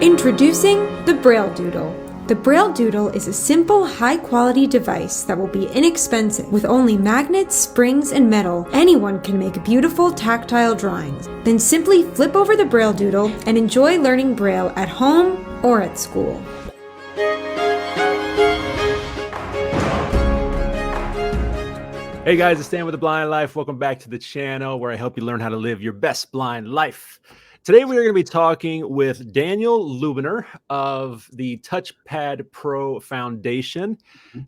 Introducing the Braille Doodle. The Braille Doodle is a simple, high-quality device that will be inexpensive. With only magnets, springs, and metal, anyone can make beautiful tactile drawings. Then simply flip over the Braille Doodle and enjoy learning Braille at home or at school. Hey guys, it's Dan with The Blind Life. Welcome back to the channel where I help you learn how to live your best blind life. Today we are going to be talking with Daniel Lubiner of the TouchPad Pro Foundation,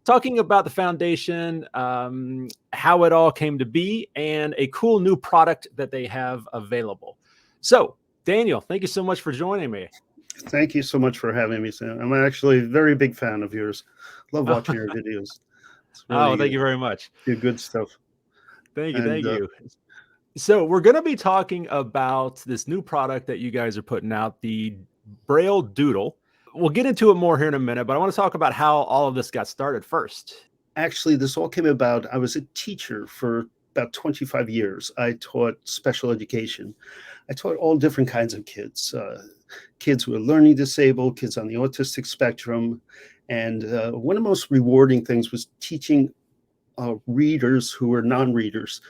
talking about the foundation, how it all came to be, and a cool new product that they have available. So, Daniel, thank you so much for joining me. Thank you so much for having me, Sam. I'm actually a very big fan of yours. Love watching your videos. Really, thank you very much. Good stuff. Thank you. So we're going to be talking about this new product that you guys are putting out, the Braille Doodle. We'll get into it more here in a minute, but I want to talk about how all of this got started first. Actually, this all came about. I was a teacher for about 25 years. I taught special education. I taught all different kinds of kids, kids who are learning disabled, kids on the autistic spectrum. And one of the most rewarding things was teaching readers who were non-readers,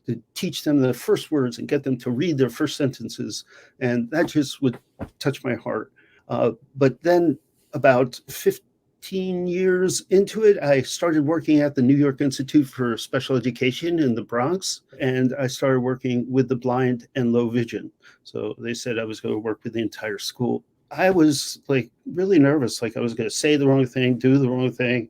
to teach them the first words and get them to read their first sentences. And that just would touch my heart. But then about 15 years into it, I started working at the New York Institute for Special Education in the Bronx. And I started working with the blind and low vision. So they said I was going to work with the entire school. I was like really nervous, like I was going to say the wrong thing, do the wrong thing.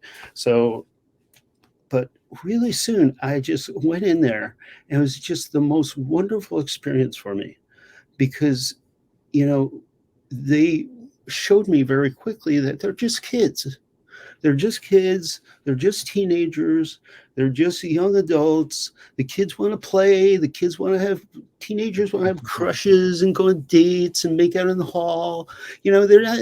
But really soon I just went in there, and it was just the most wonderful experience for me because, you know, they showed me very quickly that they're just kids. They're just kids. They're just teenagers. They're just young adults. The kids want to play. The kids want to have, teenagers want to have crushes and go on dates and make out in the hall. You know, they're not,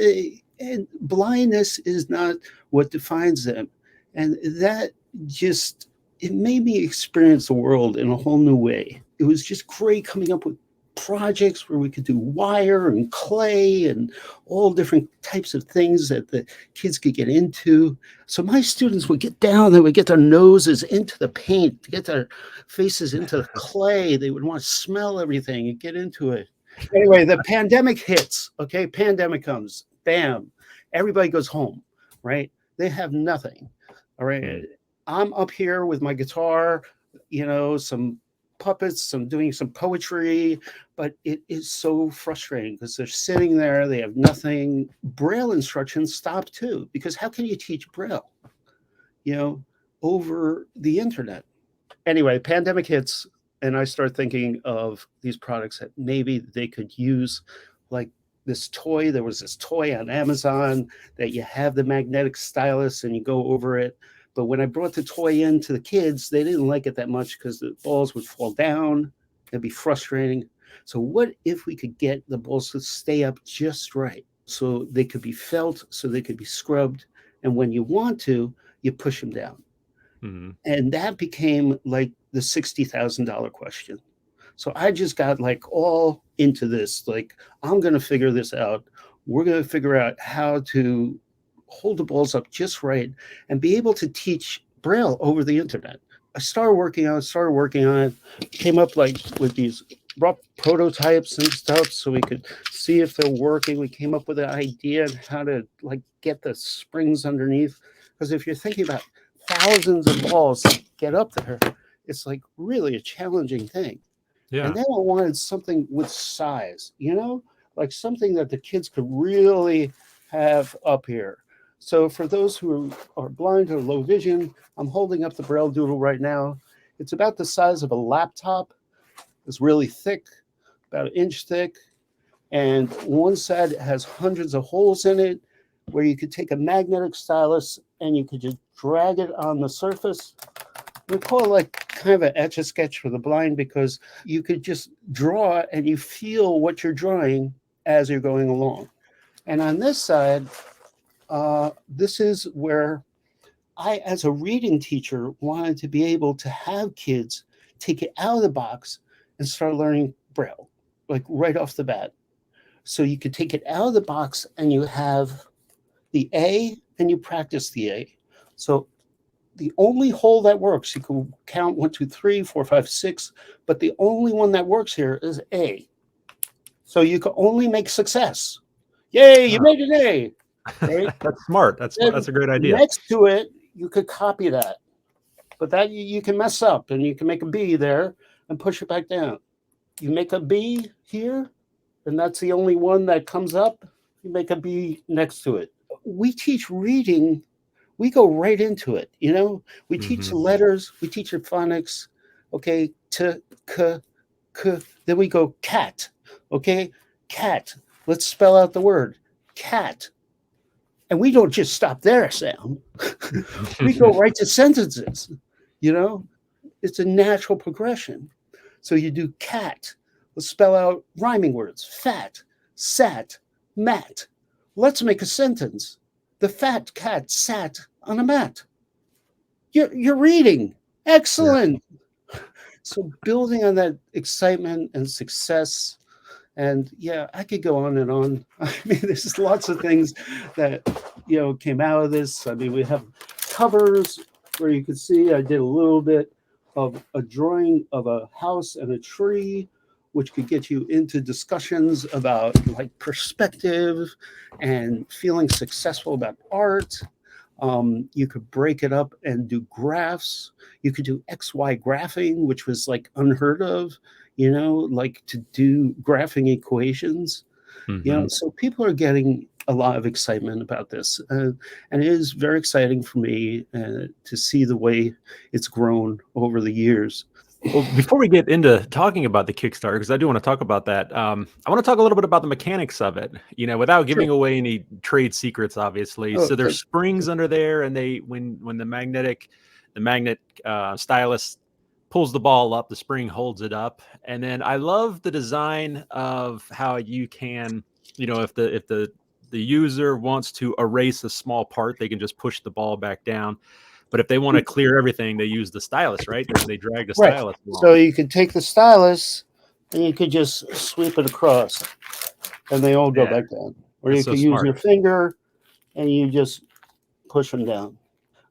and blindness is not what defines them. And that just, it made me experience the world in a whole new way. It was just great coming up with projects where we could do wire and clay and all different types of things that the kids could get into. So my students would get down, they would get their noses into the paint, get their faces into the clay. They would want to smell everything and get into it. Anyway, the pandemic hits, okay? Pandemic comes, bam, everybody goes home, right? They have nothing, all right? I'm up here with my guitar, you know, some puppets, I'm doing some poetry, but it is so frustrating because they're sitting there, they have nothing. Braille instructions stop too, because how can you teach Braille, you know, over the internet? Anyway, pandemic hits, and I start thinking of these products that maybe they could use, like this toy. There was this toy on Amazon that you have the magnetic stylus and you go over it. But when I brought the toy in to the kids, they didn't like it that much because the balls would fall down. It'd be frustrating. So what if we could get the balls to stay up just right so they could be felt, so they could be scrubbed. And when you want to, you push them down. Mm-hmm. And that became like the $60,000 question. So I just got like all into this, like, I'm going to figure this out. We're going to figure out how to hold the balls up just right and be able to teach Braille over the internet. I started working on it, came up like with these rough prototypes and stuff so we could see if they're working. We came up with an idea on how to like get the springs underneath. Because if you're thinking about thousands of balls that get up there, it's like really a challenging thing. Yeah. And then I wanted something with size, you know, like something that the kids could really have up here. So for those who are blind or low vision, I'm holding up the Braille Doodle right now. It's about the size of a laptop. It's really thick, about an inch thick. And one side has hundreds of holes in it where you could take a magnetic stylus and you could just drag it on the surface. We call it like kind of an etch-a-sketch for the blind because you could just draw and you feel what you're drawing as you're going along. And on this side, this is where I, as a reading teacher, wanted to be able to have kids take it out of the box and start learning Braille, like right off the bat. So you could take it out of the box and you have the A and you practice the A. So the only hole that works, you can count 1, 2, 3, 4, 5, 6, but the only one that works here is A. So you can only make success. Yay, you made an A. Right? That's smart. That's a great idea. Next to it, you could copy that. But that you can mess up and you can make a B there and push it back down. You make a B here, and that's the only one that comes up. You make a B next to it. We teach reading. We go right into it. You know, we teach the letters. We teach your phonics. Okay, t, k, k. Then we go cat. Okay, cat. Let's spell out the word cat. And we don't just stop there, Sam. We go right to sentences. You know, it's a natural progression. So you do cat. Let's spell out rhyming words. Fat, sat, mat. Let's make a sentence. The fat cat sat on a mat. You're reading. Excellent. Yeah. So building on that excitement and success. And yeah, I could go on and on. I mean, there's lots of things that, you know, came out of this. I mean, we have covers where you can see I did a little bit of a drawing of a house and a tree, which could get you into discussions about like perspective and feeling successful about art. You could break it up and do graphs. You could do XY graphing, which was like unheard of, you know, like to do graphing equations. You know, so people are getting a lot of excitement about this. And it is very exciting for me to see the way it's grown over the years. Well, before we get into talking about the Kickstarter, because I do want to talk about that, I want to talk a little bit about the mechanics of it, you know, without giving away any trade secrets, obviously. So there's springs under there, and when the magnet stylus pulls the ball up, the spring holds it up. And then I love the design of how you can, you know, if the user wants to erase a small part, they can just push the ball back down. But if they want to clear everything, they use the stylus, right? They drag the stylus along. So you could take the stylus and you could just sweep it across and they all go back down. Or you could use your finger and you just push them down.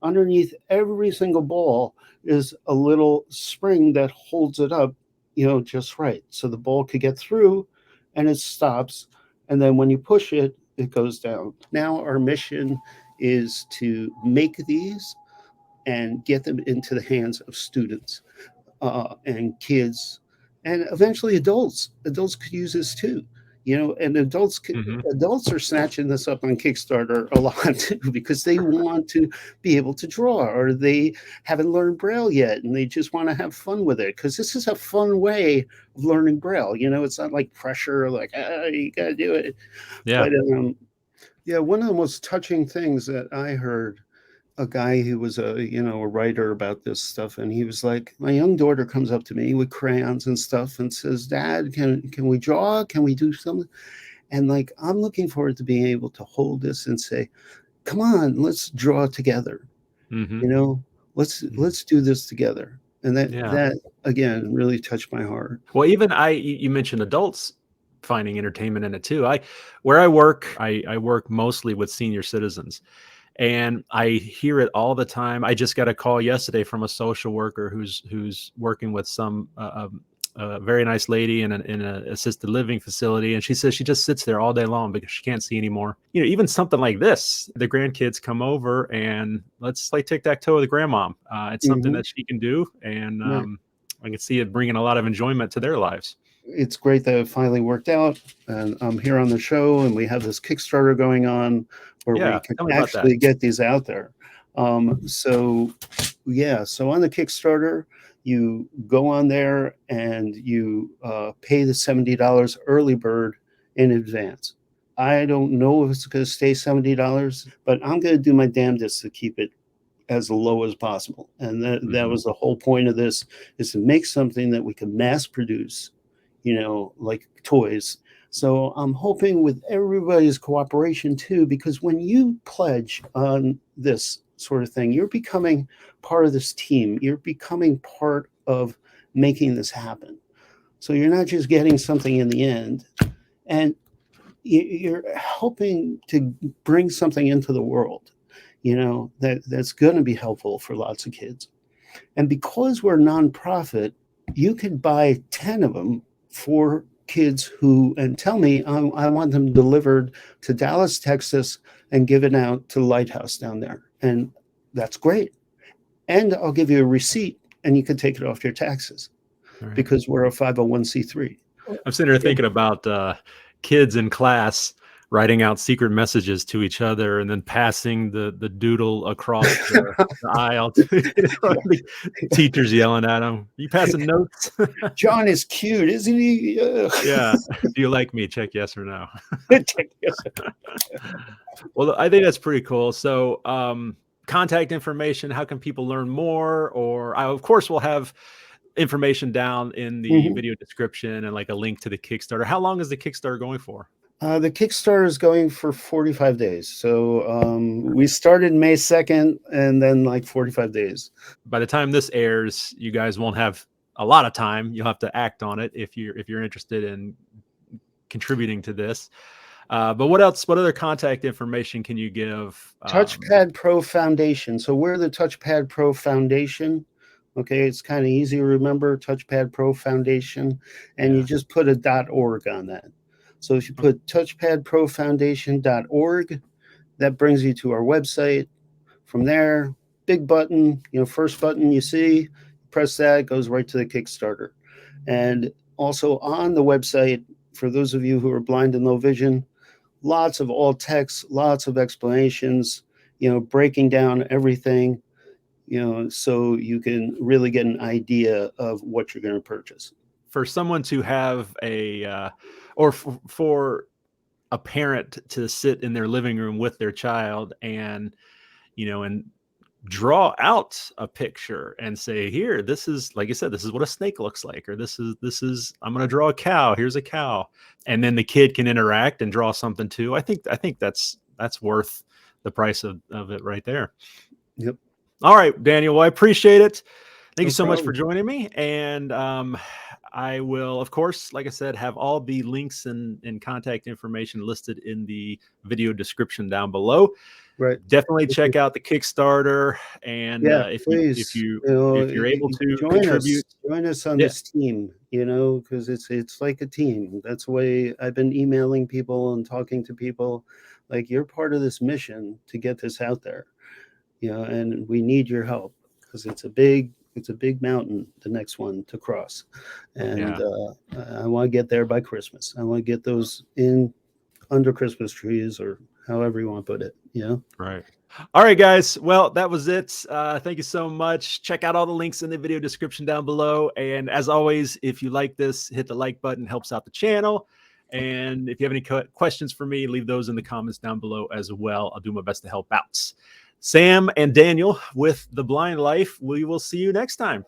Underneath every single ball is a little spring that holds it up, you know, just right. So the ball could get through and it stops. And then when you push it, it goes down. Now our mission is to make these and get them into the hands of students and kids and eventually adults. Adults could use this too, you know, and adults are snatching this up on Kickstarter a lot too, because they want to be able to draw, or they haven't learned Braille yet and they just want to have fun with it, because this is a fun way of learning Braille. You know, it's not like pressure, like, you got to do it. Yeah. But, yeah, one of the most touching things that I heard, a guy who was a writer about this stuff, and he was like, my young daughter comes up to me with crayons and stuff and says, Dad, can we draw? Can we do something? And like, I'm looking forward to being able to hold this and say, come on, let's draw together. You know, let's do this together. And that again really touched my heart. Well, even you mentioned adults finding entertainment in it too. Where I work mostly with senior citizens. And I hear it all the time. I just got a call yesterday from a social worker who's working with some very nice lady in an assisted living facility, and she says she just sits there all day long because she can't see anymore. You know, even something like this, the grandkids come over and let's play tic-tac-toe with the grandmom. It's something that she can do, and I can see it bringing a lot of enjoyment to their lives. It's great that it finally worked out, and I'm here on the show, and we have this Kickstarter going on where we can actually get these out there. So on the Kickstarter, you go on there and you pay the $70 early bird in advance. I don't know if it's going to stay $70, but I'm going to do my damnedest to keep it as low as possible. And that was the whole point of this, is to make something that we can mass produce, you know, like toys. So I'm hoping with everybody's cooperation too, because when you pledge on this sort of thing, you're becoming part of this team. You're becoming part of making this happen. So you're not just getting something in the end. And you're helping to bring something into the world, that's going to be helpful for lots of kids. And because we're a nonprofit, you could buy 10 of them for kids and tell me I want them delivered to Dallas, Texas, and given out to Lighthouse down there. And that's great. And I'll give you a receipt and you can take it off your taxes because we're a 501c3. I'm sitting here thinking about kids in class writing out secret messages to each other and then passing the doodle across the aisle to the teachers yelling at them. You passing notes? John is cute, isn't he? Yeah. Do you like me? Check yes or no. Well, I think that's pretty cool. So contact information, how can people learn more? Or I, of course, will have information down in the video description and like a link to the Kickstarter. How long is the Kickstarter going for? The Kickstarter is going for 45 days. So we started May 2nd and then like 45 days. By the time this airs, you guys won't have a lot of time. You'll have to act on it if you're interested in contributing to this. But what else? What other contact information can you give? TouchPad Pro Foundation. So we're the TouchPad Pro Foundation. Okay, it's kind of easy to remember, TouchPad Pro Foundation, and you just put a .org on that. So if you put touchpadprofoundation.org, that brings you to our website. From there, big button, first button you see, press that, it goes right to the Kickstarter. And also on the website, for those of you who are blind and low vision, lots of alt text, lots of explanations, breaking down everything, so you can really get an idea of what you're going to purchase. For someone to have for a parent to sit in their living room with their child and draw out a picture and say, here, this is, like you said, this is what a snake looks like, or this is I'm going to draw a cow. Here's a cow. And then the kid can interact and draw something too. I think that's worth the price of it right there. Yep. All right, Daniel. Well, I appreciate it. Thank you so much for joining me. And I will, of course, like I said, have all the links and contact information listed in the video description down below. Right. Definitely check out the Kickstarter. And if you're able to contribute, join us on this team, because it's like a team. That's the way I've been emailing people and talking to people. Like, you're part of this mission to get this out there, and we need your help because it's a big mountain, the next one to cross. And I want to get there by Christmas. I want to get those in under Christmas trees or however you want to put it. Right. All right, guys. Well, that was it. Thank you so much. Check out all the links in the video description down below. And as always, if you like this, hit the like button, helps out the channel. And if you have any questions for me, leave those in the comments down below as well. I'll do my best to help out. Sam and Daniel with The Blind Life. We will see you next time.